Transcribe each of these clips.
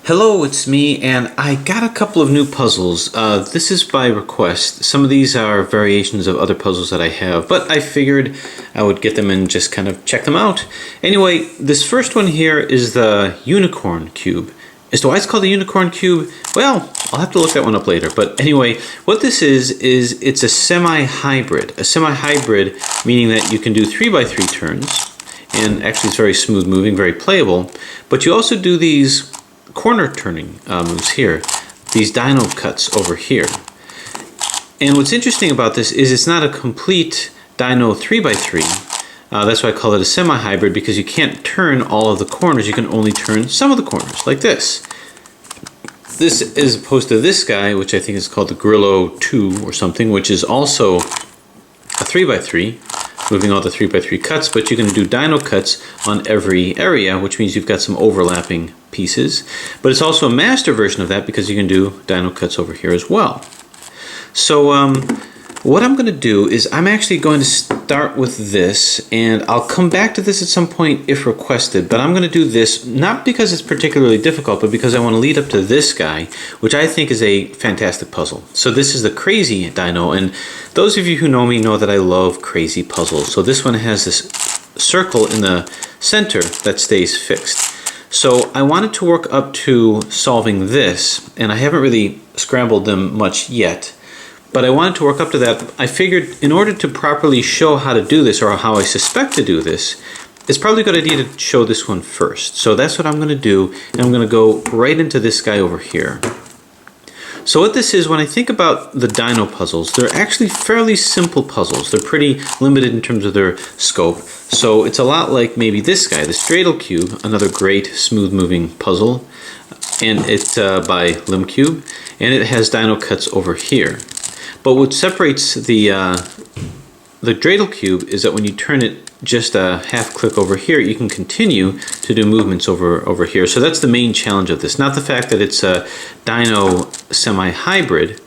Hello, it's me, and I got a couple of new puzzles. This is by request. Some of these are variations of other puzzles that I have, but I figured I would get them and just kind of check them out. Anyway, this first one here is the unicorn cube. As to why it's called the unicorn cube, well, I'll have to look that one up later. But anyway, what this is it's a semi-hybrid. A semi-hybrid meaning that you can do 3x3 turns, and actually it's very smooth moving, very playable, but you also do these corner turning moves here, these Dino cuts over here. And what's interesting about this is it's not a complete Dino 3x3. That's why I call it a semi-hybrid, because you can't turn all of the corners, you can only turn some of the corners, like this. This as opposed to this guy, which I think is called the Grillo 2 or something, which is also a 3x3, moving all the 3x3 cuts, but you can do Dino cuts on every area, which means you've got some overlapping pieces. But it's also a master version of that because you can do Dino cuts over here as well. So what I'm going to do is I'm actually going to start with this, and I'll come back to this at some point if requested, but I'm going to do this not because it's particularly difficult, but because I want to lead up to this guy, which I think is a fantastic puzzle. So this is the crazy Dino, and those of you who know me know that I love crazy puzzles. So this one has this circle in the center that stays fixed. So I wanted to work up to solving this, and I haven't really scrambled them much yet, but I wanted to work up to that. I figured in order to properly show how to do this, or how I suspect to do this, it's probably a good idea to show this one first. So that's what I'm going to do, and I'm going to go right into this guy over here. So what this is, when I think about the Dino puzzles, they're actually fairly simple puzzles. They're pretty limited in terms of their scope. So it's a lot like maybe this guy, the Straddle Cube, another great smooth moving puzzle. And it's by Limcube, and it has Dino cuts over here. But what separates the Dreidel Cube is that when you turn it just a half click over here, you can continue to do movements over here. So that's the main challenge of this. Not the fact that it's a Dino semi-hybrid,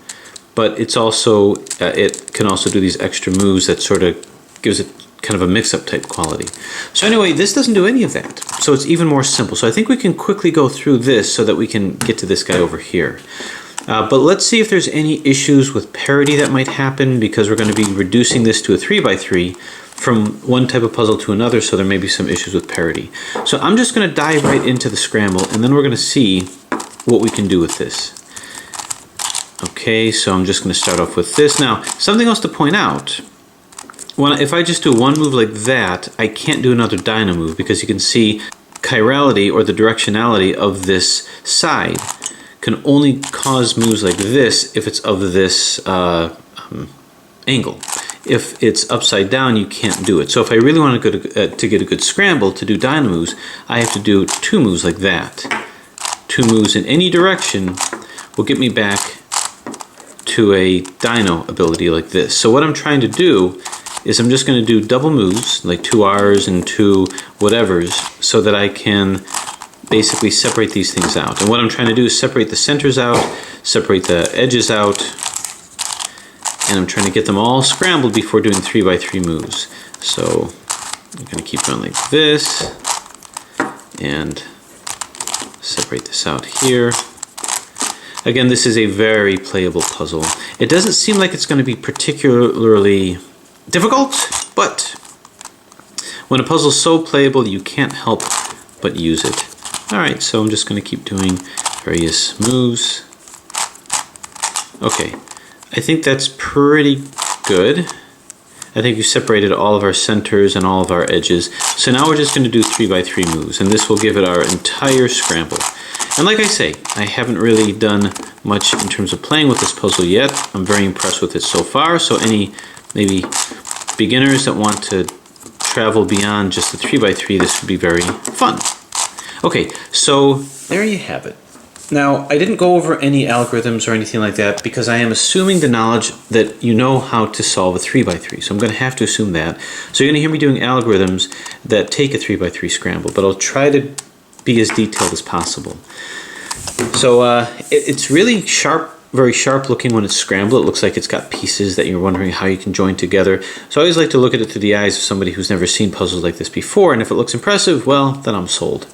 but it's also it can also do these extra moves that sort of gives it kind of a mix-up type quality. So anyway, this doesn't do any of that. So it's even more simple. So I think we can quickly go through this so that we can get to this guy over here. But let's see if there's any issues with parity that might happen, because we're going to be reducing this to a 3x3 from one type of puzzle to another, so there may be some issues with parity. So I'm just going to dive right into the scramble, and then we're going to see what we can do with this. Okay, so I'm just going to start off with this. Now, something else to point out. If I just do one move like that, I can't do another Dino move, because you can see chirality, or the directionality of this side, can only cause moves like this if it's of this angle. If it's upside down, you can't do it. So if I really want to get a good scramble to do Dino moves, I have to do two moves like that. Two moves in any direction will get me back to a Dino ability like this. So what I'm trying to do is I'm just going to do double moves, like 2 R's and 2 whatevers, so that I can basically separate these things out. And what I'm trying to do is separate the centers out, separate the edges out, and I'm trying to get them all scrambled before doing 3x3 moves. So I'm going to keep going like this, and separate this out here. Again, this is a very playable puzzle. It doesn't seem like it's going to be particularly difficult, but when a puzzle's so playable, you can't help but use it. Alright, so I'm just going to keep doing various moves. Okay, I think that's pretty good. I think we separated all of our centers and all of our edges. So now we're just going to do 3x3 moves, and this will give it our entire scramble. And like I say, I haven't really done much in terms of playing with this puzzle yet. I'm very impressed with it so far, so any maybe beginners that want to travel beyond just the 3x3, this would be very fun. Okay, so there you have it. Now, I didn't go over any algorithms or anything like that because I am assuming the knowledge that you know how to solve a 3x3. So I'm going to have to assume that. So you're going to hear me doing algorithms that take a 3x3 scramble, but I'll try to be as detailed as possible. So it's really sharp, very sharp looking when it's scrambled. It looks like it's got pieces that you're wondering how you can join together. So I always like to look at it through the eyes of somebody who's never seen puzzles like this before, and if it looks impressive, well, then I'm sold.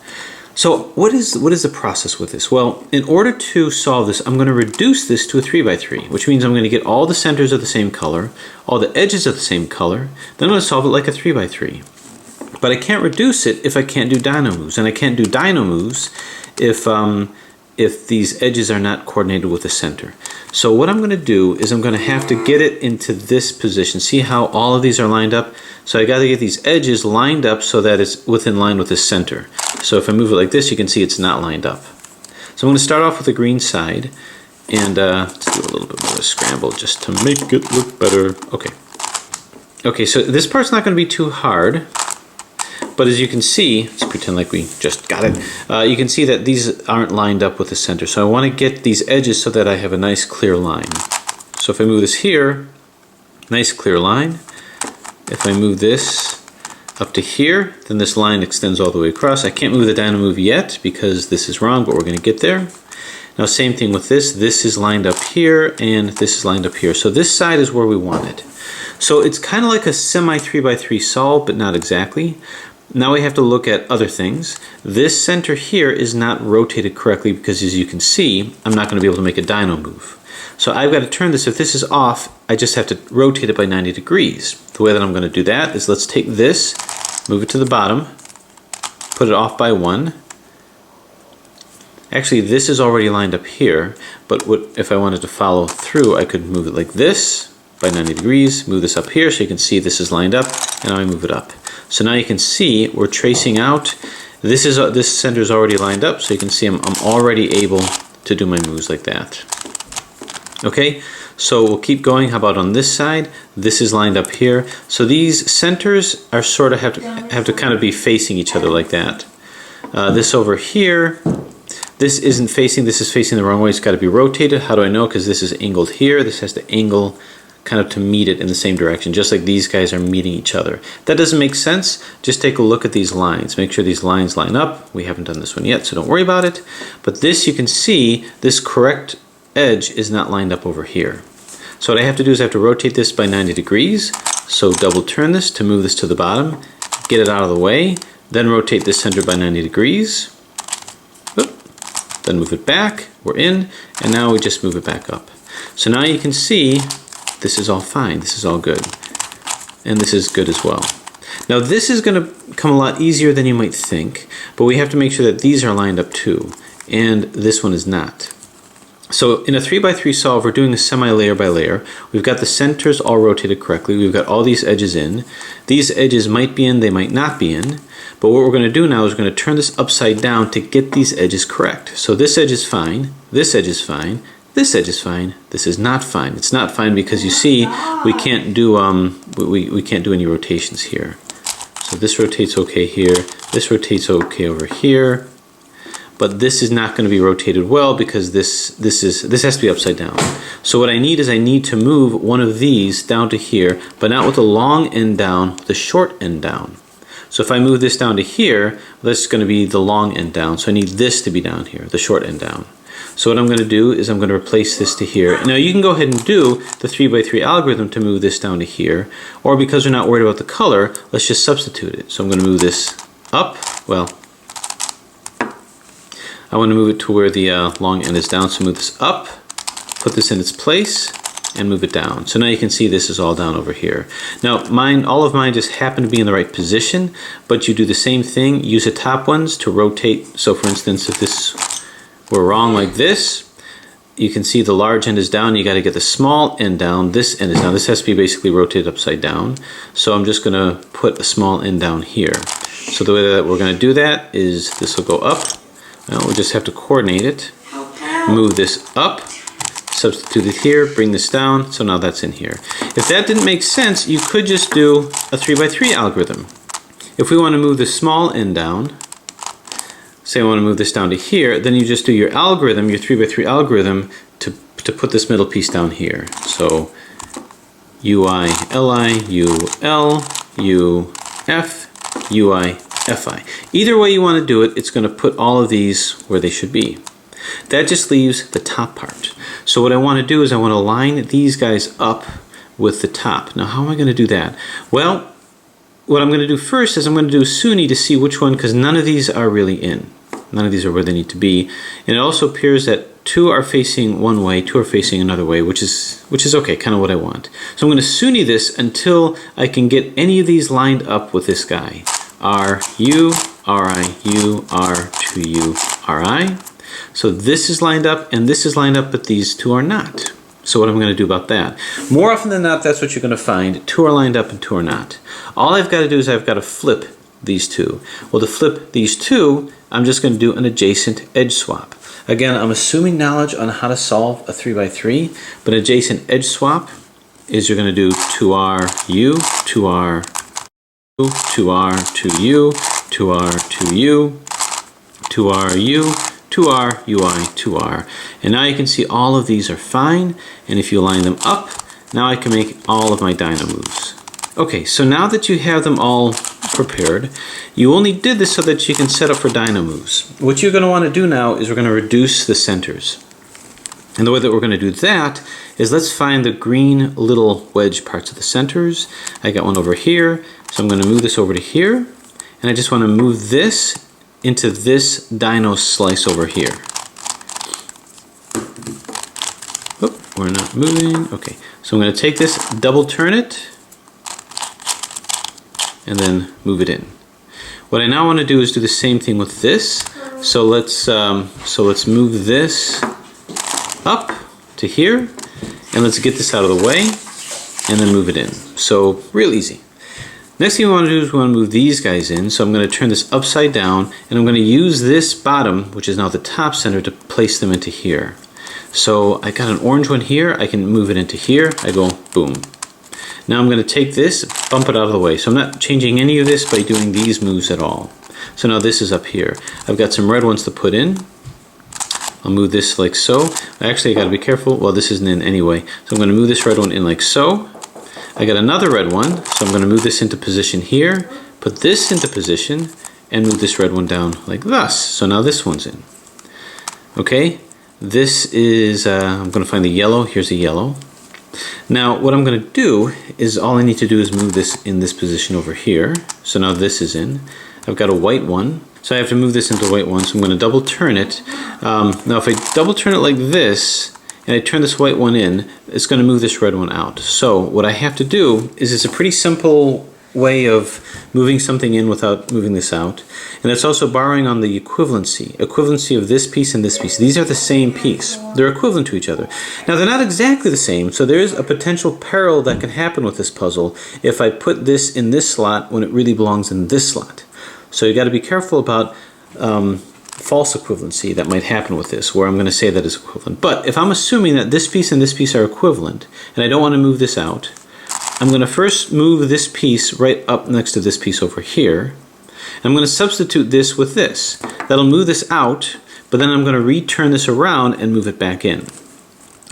So what is the process with this? Well, in order to solve this, I'm going to reduce this to a 3x3, which means I'm going to get all the centers of the same color, all the edges of the same color, then I'm going to solve it like a 3x3. But I can't reduce it if I can't do Dino moves, and I can't do Dino moves if these edges are not coordinated with the center. So what I'm going to do is I'm going to have to get it into this position. See how all of these are lined up? So I got to get these edges lined up so that it's within line with the center. So if I move it like this, you can see it's not lined up. So I'm going to start off with the green side, and let's do a little bit more of a scramble just to make it look better. Okay. Okay, so this part's not going to be too hard. But as you can see, let's pretend like we just got it. You can see that these aren't lined up with the center. So I want to get these edges so that I have a nice clear line. So if I move this here, nice clear line. If I move this up to here, then this line extends all the way across. I can't move the Dino move yet because this is wrong, but we're going to get there. Now same thing with this. This is lined up here and this is lined up here. So this side is where we want it. So it's kind of like a semi 3x3 solve, but not exactly. Now we have to look at other things. This center here is not rotated correctly because, as you can see, I'm not going to be able to make a Dino move. So I've got to turn this. If this is off, I just have to rotate it by 90 degrees. The way that I'm going to do that is let's take this, move it to the bottom, put it off by 1. Actually, this is already lined up here, but if I wanted to follow through, I could move it like this by 90 degrees, move this up here so you can see this is lined up, and now I move it up. So now you can see we're tracing out. This center is already lined up, so you can see I'm already able to do my moves like that. Okay, so we'll keep going. How about on this side? This is lined up here. So these centers are sort of have to kind of be facing each other like that. This over here, this isn't facing. This is facing the wrong way. It's got to be rotated. How do I know? Because this is angled here. This has to angle kind of to meet it in the same direction, just like these guys are meeting each other. That doesn't make sense. Just take a look at these lines. Make sure these lines line up. We haven't done this one yet, so don't worry about it. But this, you can see, this correct edge is not lined up over here. So what I have to do is I have to rotate this by 90 degrees. So double turn this to move this to the bottom, get it out of the way, then rotate this center by 90 degrees. Oop. Then move it back. We're in, and now we just move it back up. So now you can see this is all fine, this is all good. And this is good as well. Now this is going to come a lot easier than you might think, but we have to make sure that these are lined up too, and this one is not. So in a 3x3 solve, we're doing a semi-layer by layer. We've got the centers all rotated correctly. We've got all these edges in. These edges might be in, they might not be in. But what we're going to do now is we're going to turn this upside down to get these edges correct. So this edge is fine, this edge is fine, this edge is fine. This is not fine. It's not fine because you see we can't do we can't do any rotations here. So this rotates okay here. This rotates okay over here. But this is not going to be rotated well because this has to be upside down. So what I need is I need to move one of these down to here, but not with the long end down, the short end down. So if I move this down to here, that's going to be the long end down. So I need this to be down here, the short end down. So what I'm going to do is I'm going to replace this to here. Now you can go ahead and do the 3x3 algorithm to move this down to here, or because we're not worried about the color, let's just substitute it. So I'm going to move this up. Well, I want to move it to where the long end is down, so move this up, put this in its place, and move it down. So now you can see this is all down over here. Now all of mine just happen to be in the right position, but you do the same thing. Use the top ones to rotate. So for instance, if this were wrong like this, you can see the large end is down. You got to get the small end down. This end is down. This has to be basically rotated upside down. So I'm just going to put a small end down here. So the way that we're going to do that is this will go up. Now we just have to coordinate it. Move this up, substitute it here, bring this down. So now that's in here. If that didn't make sense, you could just do a 3x3 algorithm. If we want to move the small end down, say I want to move this down to here, then you just do your algorithm, your 3x3 algorithm, to put this middle piece down here. So UI, LI, UL, UF, UI, FI. Either way you want to do it, it's going to put all of these where they should be. That just leaves the top part. So what I want to do is I want to line these guys up with the top. Now how am I going to do that? Well, what I'm going to do first is I'm going to do SUNY to see which one, because none of these are really in. None of these are where they need to be. And it also appears that 2 are facing one way, 2 are facing another way, which is okay, kind of what I want. So I'm going to SUNY this until I can get any of these lined up with this guy. R, U, RI, U, R, 2U, RI. So this is lined up and this is lined up, but these 2 are not. So what am I going to do about that? More often than not, that's what you're going to find. 2 are lined up and 2 are not. All I've got to do is I've got to flip these 2. Well, to flip these 2, I'm just going to do an adjacent edge swap. Again, I'm assuming knowledge on how to solve a 3x3, but an adjacent edge swap is you're going to do 2R, U, 2R, 2R, 2U, 2R, 2U, 2R, U, 2R, UI, 2R. And now you can see all of these are fine, and if you line them up, now I can make all of my Dino moves. Okay, so now that you have them all prepared, you only did this so that you can set up for Dino moves. What you're going to want to do now is we're going to reduce the centers. And the way that we're going to do that is let's find the green little wedge parts of the centers. I got one over here, so I'm going to move this over to here, and I just want to move this into this Dino slice over here. Oh, we're not moving. Okay, so I'm going to take this, double turn it, and then move it in. What I now want to do is do the same thing with this. So let's move this up to here, and let's get this out of the way, and then move it in. So real easy. Next thing we want to do is we want to move these guys in. So I'm going to turn this upside down, and I'm going to use this bottom, which is now the top center, to place them into here. So I got an orange one here. I can move it into here. I go boom. Now I'm going to take this, bump it out of the way. So I'm not changing any of this by doing these moves at all. So now this is up here. I've got some red ones to put in. I'll move this like so. Actually, I got to be careful. Well, this isn't in anyway. So I'm going to move this red one in like so. I got another red one, so I'm going to move this into position here, put this into position, and move this red one down like thus. So now this one's in. Okay, this is, I'm going to find the yellow. Here's the yellow. Now what I'm going to do is all I need to do is move this in this position over here. So now this is in. I've got a white one, so I have to move this into white one, so I'm going to double turn it. Now if I double turn it like this, and I turn this white one in, it's going to move this red one out. So what I have to do is it's a pretty simple way of moving something in without moving this out. And it's also borrowing on the equivalency of this piece and this piece. These are the same piece. They're equivalent to each other. Now they're not exactly the same, so there is a potential peril that can happen with this puzzle if I put this in this slot when it really belongs in this slot. So you got to be careful about false equivalency that might happen with this, where I'm going to say that is equivalent. But if I'm assuming that this piece and this piece are equivalent, and I don't want to move this out, I'm going to first move this piece right up next to this piece over here. I'm going to substitute this with this. That'll move this out, but then I'm going to return this around and move it back in.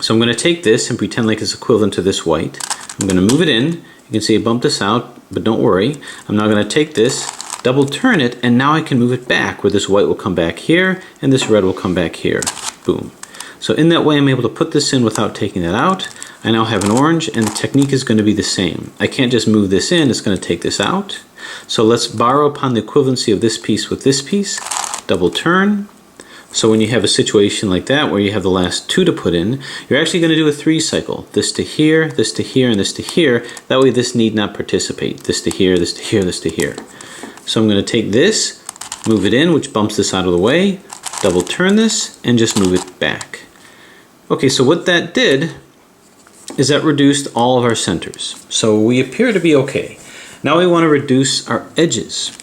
So I'm going to take this and pretend like it's equivalent to this white. I'm going to move it in. You can see I bumped this out, but don't worry. I'm now going to take this, double turn it, and now I can move it back, where this white will come back here and this red will come back here. Boom. So in that way I'm able to put this in without taking that out. I now have an orange, and the technique is going to be the same. I can't just move this in, it's going to take this out. So let's borrow upon the equivalency of this piece with this piece, double turn. So when you have a situation like that where you have the last 2 to put in, you're actually going to do a 3 cycle. This to here, this to here, and this to here. That way this need not participate. This to here, this to here, this to here. So I'm going to take this, move it in, which bumps this out of the way, double turn this, and just move it back. Okay, so what that did is that reduced all of our centers. So we appear to be okay. Now we want to reduce our edges.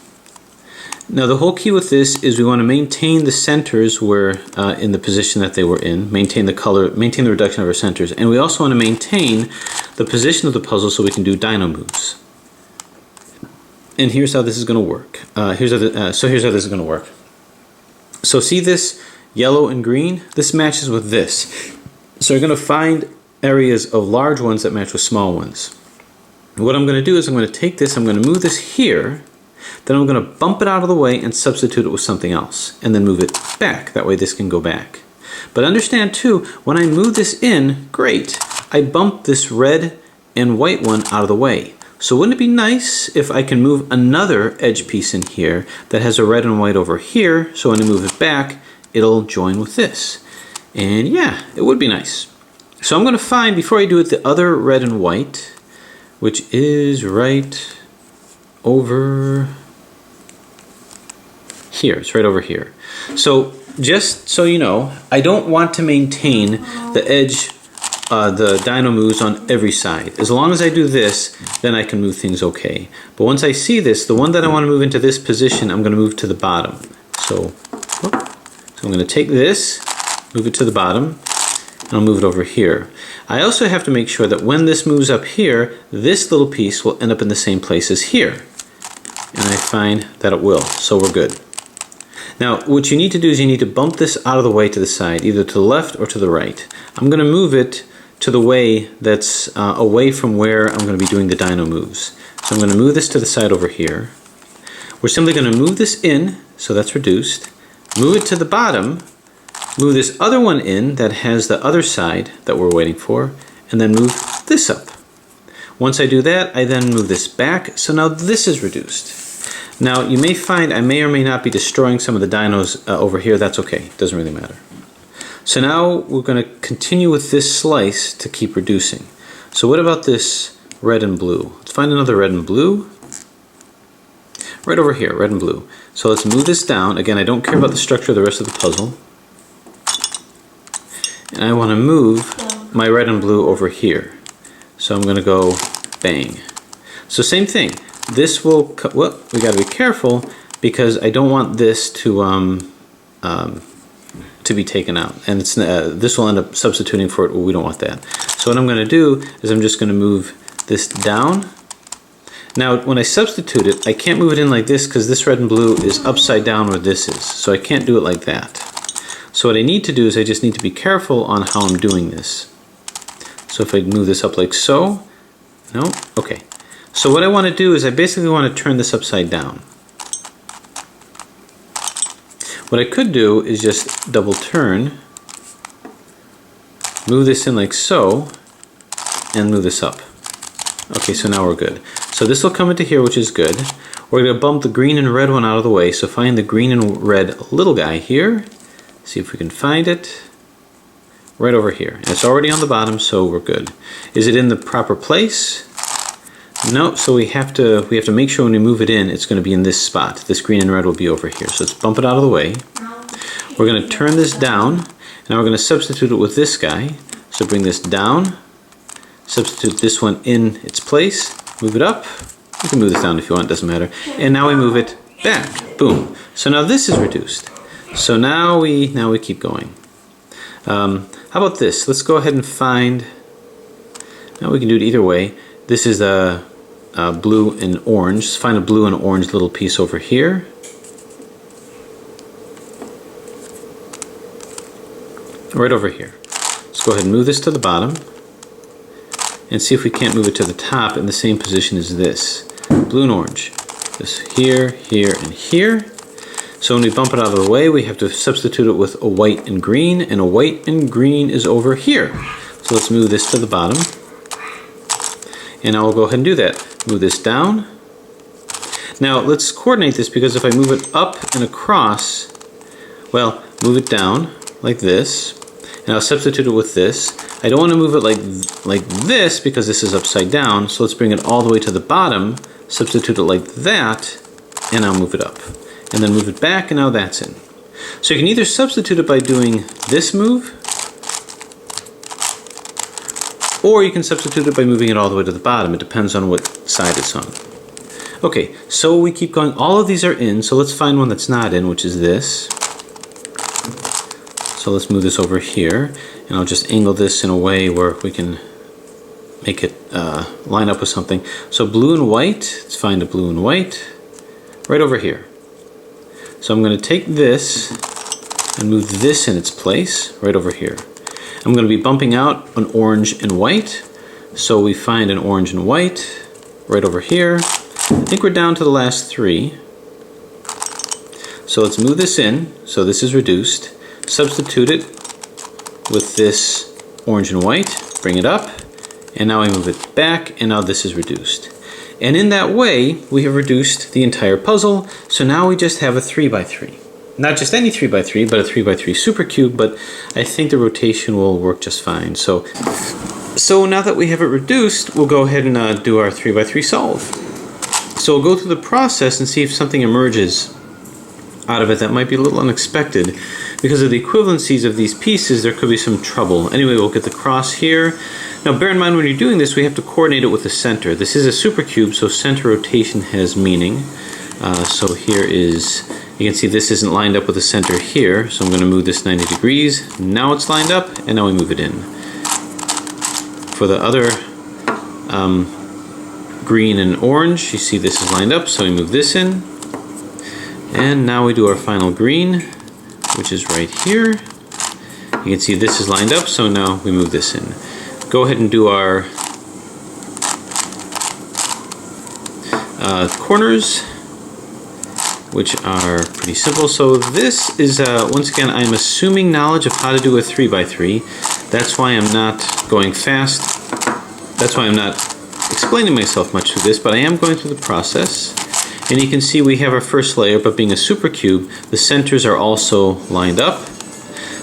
Now the whole key with this is we want to maintain the centers where in the position that they were in, maintain the color, maintain the reduction of our centers, and we also want to maintain the position of the puzzle so we can do Dino moves. And here's how this is going to work. Here's how this is going to work. So see this yellow and green? This matches with this. So you're going to find areas of large ones that match with small ones. What I'm going to do is I'm going to take this, I'm going to move this here, then I'm going to bump it out of the way and substitute it with something else, and then move it back. That way this can go back. But understand too, when I move this in, great, I bump this red and white one out of the way. So wouldn't it be nice if I can move another edge piece in here that has a red and white over here, so when I move it back, it'll join with this. And yeah, it would be nice. So I'm going to find, before I do it, the other red and white, which is right over here. It's right over here. So just so you know, I don't want to maintain the edge, the Dino moves on every side. As long as I do this, then I can move things okay. But once I see this, the one that I want to move into this position, I'm going to move to the bottom. So I'm going to take this, move it to the bottom, and I'll move it over here. I also have to make sure that when this moves up here, this little piece will end up in the same place as here. And I find that it will, so we're good. Now, what you need to do is you need to bump this out of the way to the side, either to the left or to the right. I'm going to move it to the way that's away from where I'm going to be doing the Dino moves. So I'm going to move this to the side over here. We're simply going to move this in, so that's reduced. Move it to the bottom. Move this other one in that has the other side that we're waiting for, and then move this up. Once I do that, I then move this back, so now this is reduced. Now you may find I may or may not be destroying some of the dinos over here. That's okay, doesn't really matter. So now we're going to continue with this slice to keep reducing. So what about this red and blue? Let's find another red and blue. Right over here, red and blue. So let's move this down. Again, I don't care about the structure of the rest of the puzzle. And I want to move my red and blue over here. So I'm going to go bang. So same thing. This will, well, we got to be careful because I don't want this to be taken out, and it's this will end up substituting for it. Well, we don't want that. So what I'm going to do is I'm just going to move this down. Now, when I substitute it, I can't move it in like this because this red and blue is upside down where this is. So I can't do it like that. So what I need to do is I just need to be careful on how I'm doing this. So if I move this up like so, no, okay. So what I want to do is I basically want to turn this upside down. What I could do is just double turn, move this in like so, and move this up. Okay, so now we're good. So this will come into here, which is good. We're going to bump the green and red one out of the way. So find the green and red little guy here. See if we can find it. Right over here. And it's already on the bottom, so we're good. Is it in the proper place? No, so we have to make sure when we move it in, it's going to be in this spot. This green and red will be over here. So let's bump it out of the way. We're going to turn this down. Now we're going to substitute it with this guy. So bring this down. Substitute this one in its place. Move it up. You can move this down if you want, doesn't matter. And now we move it back. Boom. So now this is reduced. So now we keep going. How about this? Let's go ahead and find. Now we can do it either way. This is a blue and orange. Let's find a blue and orange little piece over here. Right over here. Let's go ahead and move this to the bottom and see if we can't move it to the top in the same position as this. Blue and orange. This here, here, and here. So when we bump it out of the way, we have to substitute it with a white and green, and a white and green is over here. So let's move this to the bottom. And now we'll go ahead and do that. Move this down. Now let's coordinate this, because if I move it up and across, well, move it down like this, and I'll substitute it with this. I don't want to move it like this because this is upside down, so let's bring it all the way to the bottom, substitute it like that, and I'll move it up. And then move it back, and now that's in. So you can either substitute it by doing this move, or you can substitute it by moving it all the way to the bottom. It depends on what side it's on. Okay, so we keep going. All of these are in, so let's find one that's not in, which is this. So let's move this over here, and I'll just angle this in a way where we can make it line up with something. So blue and white, let's find a blue and white, right over here. So I'm going to take this and move this in its place, right over here. I'm going to be bumping out an orange and white, so we find an orange and white right over here. I think we're down to the last three. So let's move this in, so this is reduced. Substitute it with this orange and white, bring it up, and now I move it back, and now this is reduced. And in that way, we have reduced the entire puzzle. So now we just have a 3x3. Not just any 3x3, but a 3x3 supercube, but I think the rotation will work just fine. So now that we have it reduced, we'll go ahead and do our 3x3 solve. So we'll go through the process and see if something emerges out of it that might be a little unexpected. Because of the equivalencies of these pieces, there could be some trouble. Anyway, we'll get the cross here. Now bear in mind when you're doing this, we have to coordinate it with the center. This is a supercube, so center rotation has meaning. So here is, you can see this isn't lined up with the center here, so I'm going to move this 90 degrees. Now it's lined up, and now we move it in. For the other green and orange, you see this is lined up, so we move this in. And now we do our final green, which is right here. You can see this is lined up, so now we move this in. Go ahead and do our corners, which are pretty simple. So this is, once again, I'm assuming knowledge of how to do a 3x3. That's why I'm not going fast. That's why I'm not explaining myself much through this, but I am going through the process. And you can see we have our first layer, but being a supercube, the centers are also lined up.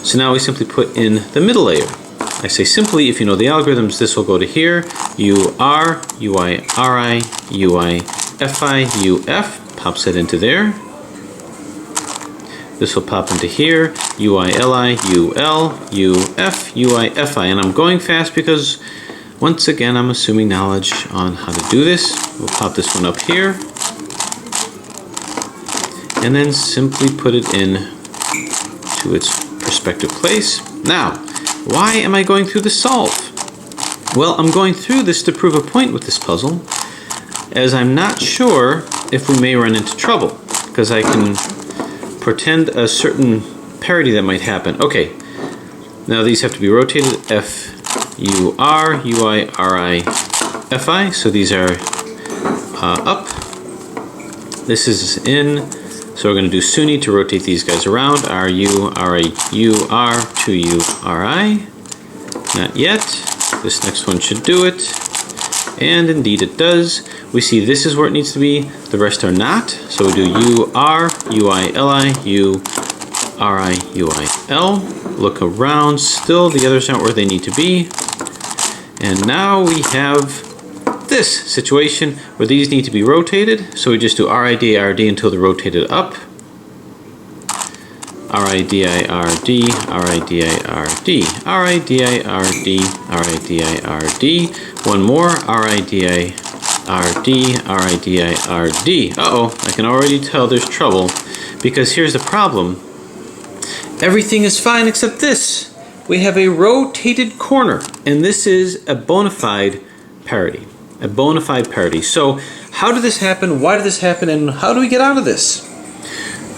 So now we simply put in the middle layer. I say simply, if you know the algorithms, this will go to here. UR, UI, RI, UI, FI, UF, pops it into there. This will pop into here. UI, LI, UL, UF, UI, FI. And I'm going fast because, once again, I'm assuming knowledge on how to do this. We'll pop this one up here. And then simply put it in to its respective place. Now, why am I going through the solve? Well, I'm going through this to prove a point with this puzzle, as I'm not sure if we may run into trouble, because I can pretend a certain parity that might happen. Okay, now these have to be rotated F, U, R, U, I, R, I, F, I, so these are up. This is in. So we're going to do SUNY to rotate these guys around. RU, RU, R, 2U, RI. Not yet. This next one should do it. And indeed it does. We see this is where it needs to be. The rest are not. So we do U, R, UI, LI, U, RI, UI, L. Look around. Still, the others aren't where they need to be. And now we have this situation where these need to be rotated, so we just do RID, RD until they're rotated up. RID, RD, RID, RD, RID, RD, RID, RD. One more, RID, RD, RID, RD. Uh-oh, I can already tell there's trouble, because here's the problem. Everything is fine except this. We have a rotated corner, and this is a bona fide parity. A bona fide parity. So how did this happen? Why did this happen? And how do we get out of this?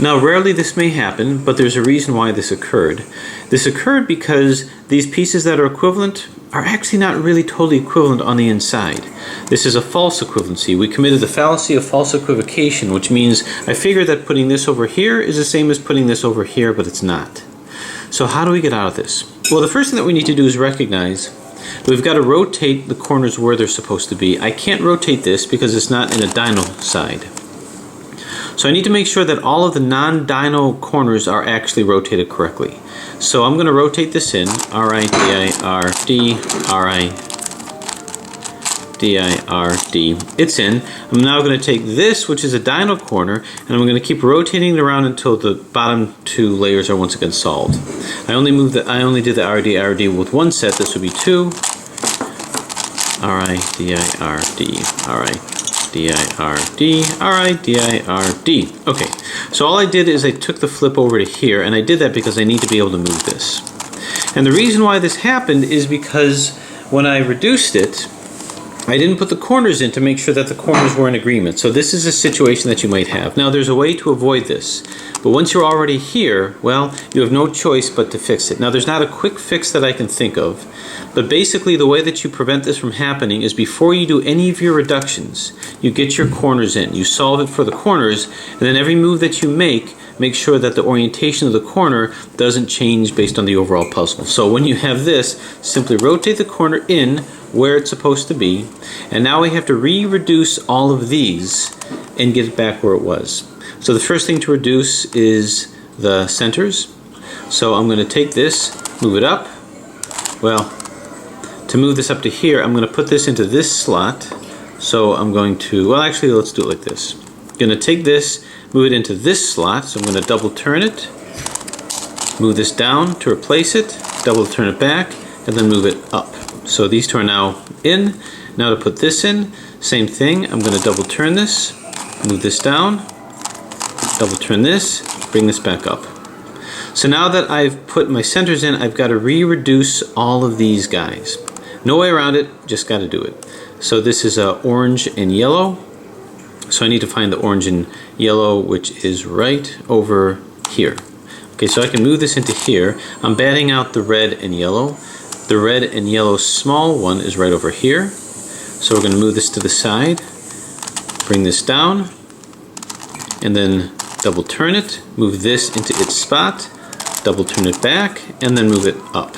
Now, rarely this may happen, but there's a reason why this occurred. This occurred because these pieces that are equivalent are actually not really totally equivalent on the inside. This is a false equivalency. We committed the fallacy of false equivocation, which means I figured that putting this over here is the same as putting this over here, but it's not. So how do we get out of this? Well, the first thing that we need to do is recognize we've got to rotate the corners where they're supposed to be. I can't rotate this because it's not in a Dino side. So I need to make sure that all of the non-Dino corners are actually rotated correctly. So I'm going to rotate this in. R-I, D-I, R-D, R-I, D-I, R-D. It's in. I'm now going to take this, which is a Dino corner, and I'm going to keep rotating it around until the bottom two layers are once again solved. I only did the RD, RD with one set. This would be two. R-I, D-I, R-D, R-I, D-I, R-D, R-I, D-I, R-D. Okay, so all I did is I took the flip over to here, and I did that because I need to be able to move this. And the reason why this happened is because when I reduced it, I didn't put the corners in to make sure that the corners were in agreement. So this is a situation that you might have. Now there's a way to avoid this. But once you're already here, well, you have no choice but to fix it. Now there's not a quick fix that I can think of. But basically the way that you prevent this from happening is before you do any of your reductions, you get your corners in. You solve it for the corners, and then every move that you make sure that the orientation of the corner doesn't change based on the overall puzzle. So when you have this, simply rotate the corner in where it's supposed to be, and now we have to re-reduce all of these and get it back where it was. So the first thing to reduce is the centers. So I'm going to take this, move it up. Well, to move this up to here, I'm going to put this into this slot. So I'm going to, well actually let's do it like this. I'm going to take this, move it into this slot, so I'm going to double turn it, move this down to replace it, double turn it back, and then move it up. So these two are now in. Now to put this in, same thing, I'm going to double turn this, move this down, double turn this, bring this back up. So now that I've put my centers in, I've got to re-reduce all of these guys. No way around it, just got to do it. So this is orange and yellow. So I need to find the orange and yellow, which is right over here. Okay, so I can move this into here. I'm batting out the red and yellow. The red and yellow small one is right over here. So we're going to move this to the side, bring this down, and then double turn it, move this into its spot, double turn it back, and then move it up.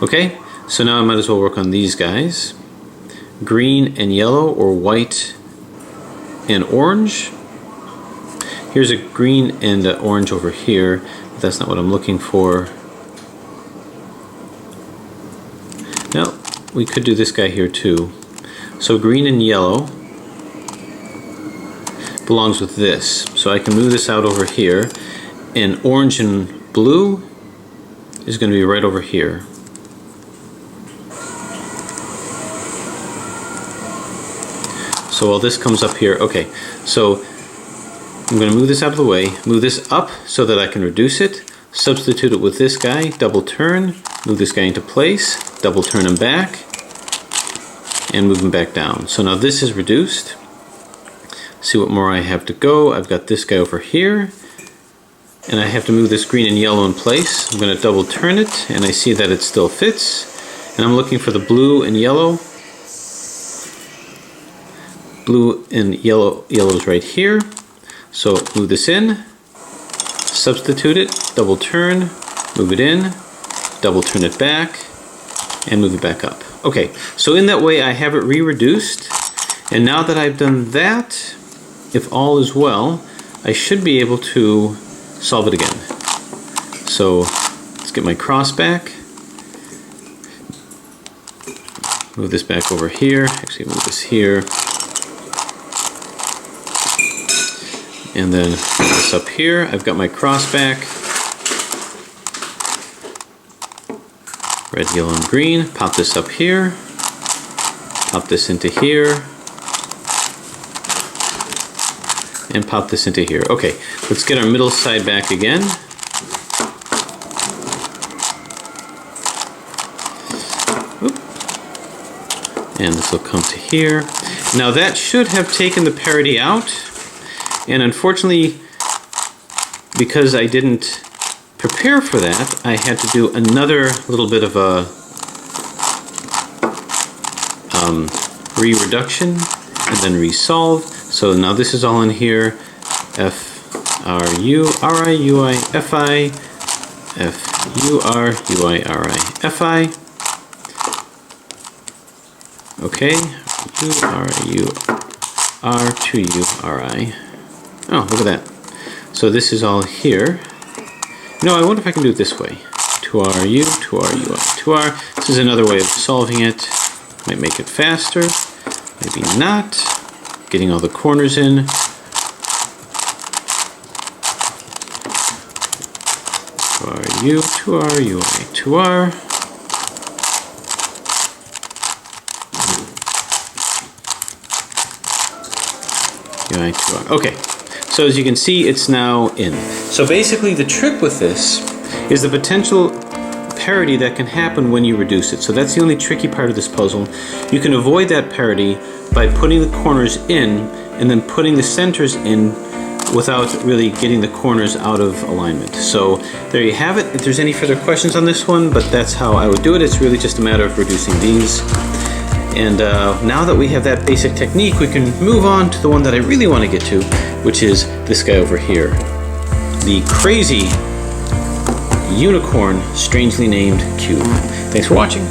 Okay, so now I might as well work on these guys. Green and yellow, or white and orange. Here's a green and orange over here, but that's not what I'm looking for. Now, we could do this guy here too. So green and yellow belongs with this. So I can move this out over here, and orange and blue is going to be right over here. So while this comes up here, okay, so I'm going to move this out of the way, move this up so that I can reduce it, substitute it with this guy, double turn, move this guy into place, double turn him back, and move him back down. So now this is reduced. See what more I have to go. I've got this guy over here, and I have to move this green and yellow in place. I'm going to double turn it, and I see that it still fits. And I'm looking for the blue and yellow. Blue and yellow is right here. So move this in, substitute it, double turn, move it in, double turn it back, and move it back up. Okay, so in that way I have it re-reduced, and now that I've done that, if all is well, I should be able to solve it again. So let's get my cross back, move this back over here, actually move this here, and then move this up here. I've got my cross back, red, yellow, and green. Pop this up here, pop this into here, and pop this into here. Okay, let's get our middle side back again. Oop. And this will come to here. Now that should have taken the parity out. And unfortunately, because I didn't prepare for that, I had to do another little bit of a re-reduction and then resolve. So now this is all in here. F-R-U-R-I-U-I-F-I, F-U-R-U-I-R-I-F-I. Okay, U-R-U-R-2-U-R-I. Oh, look at that. So this is all here. You know, I wonder if I can do it this way. 2RU, 2RUI, 2R. This is another way of solving it. Might make it faster, maybe not. Getting all the corners in. 2RU, 2RUI, 2R. UI, 2R. Okay. So as you can see, it's now in. So basically the trick with this is the potential parity that can happen when you reduce it. So that's the only tricky part of this puzzle. You can avoid that parity by putting the corners in and then putting the centers in without really getting the corners out of alignment. So there you have it. If there's any further questions on this one, but that's how I would do it. It's really just a matter of reducing these. And now that we have that basic technique, we can move on to the one that I really want to get to, which is this guy over here. The crazy unicorn, strangely named cube. Thanks for watching.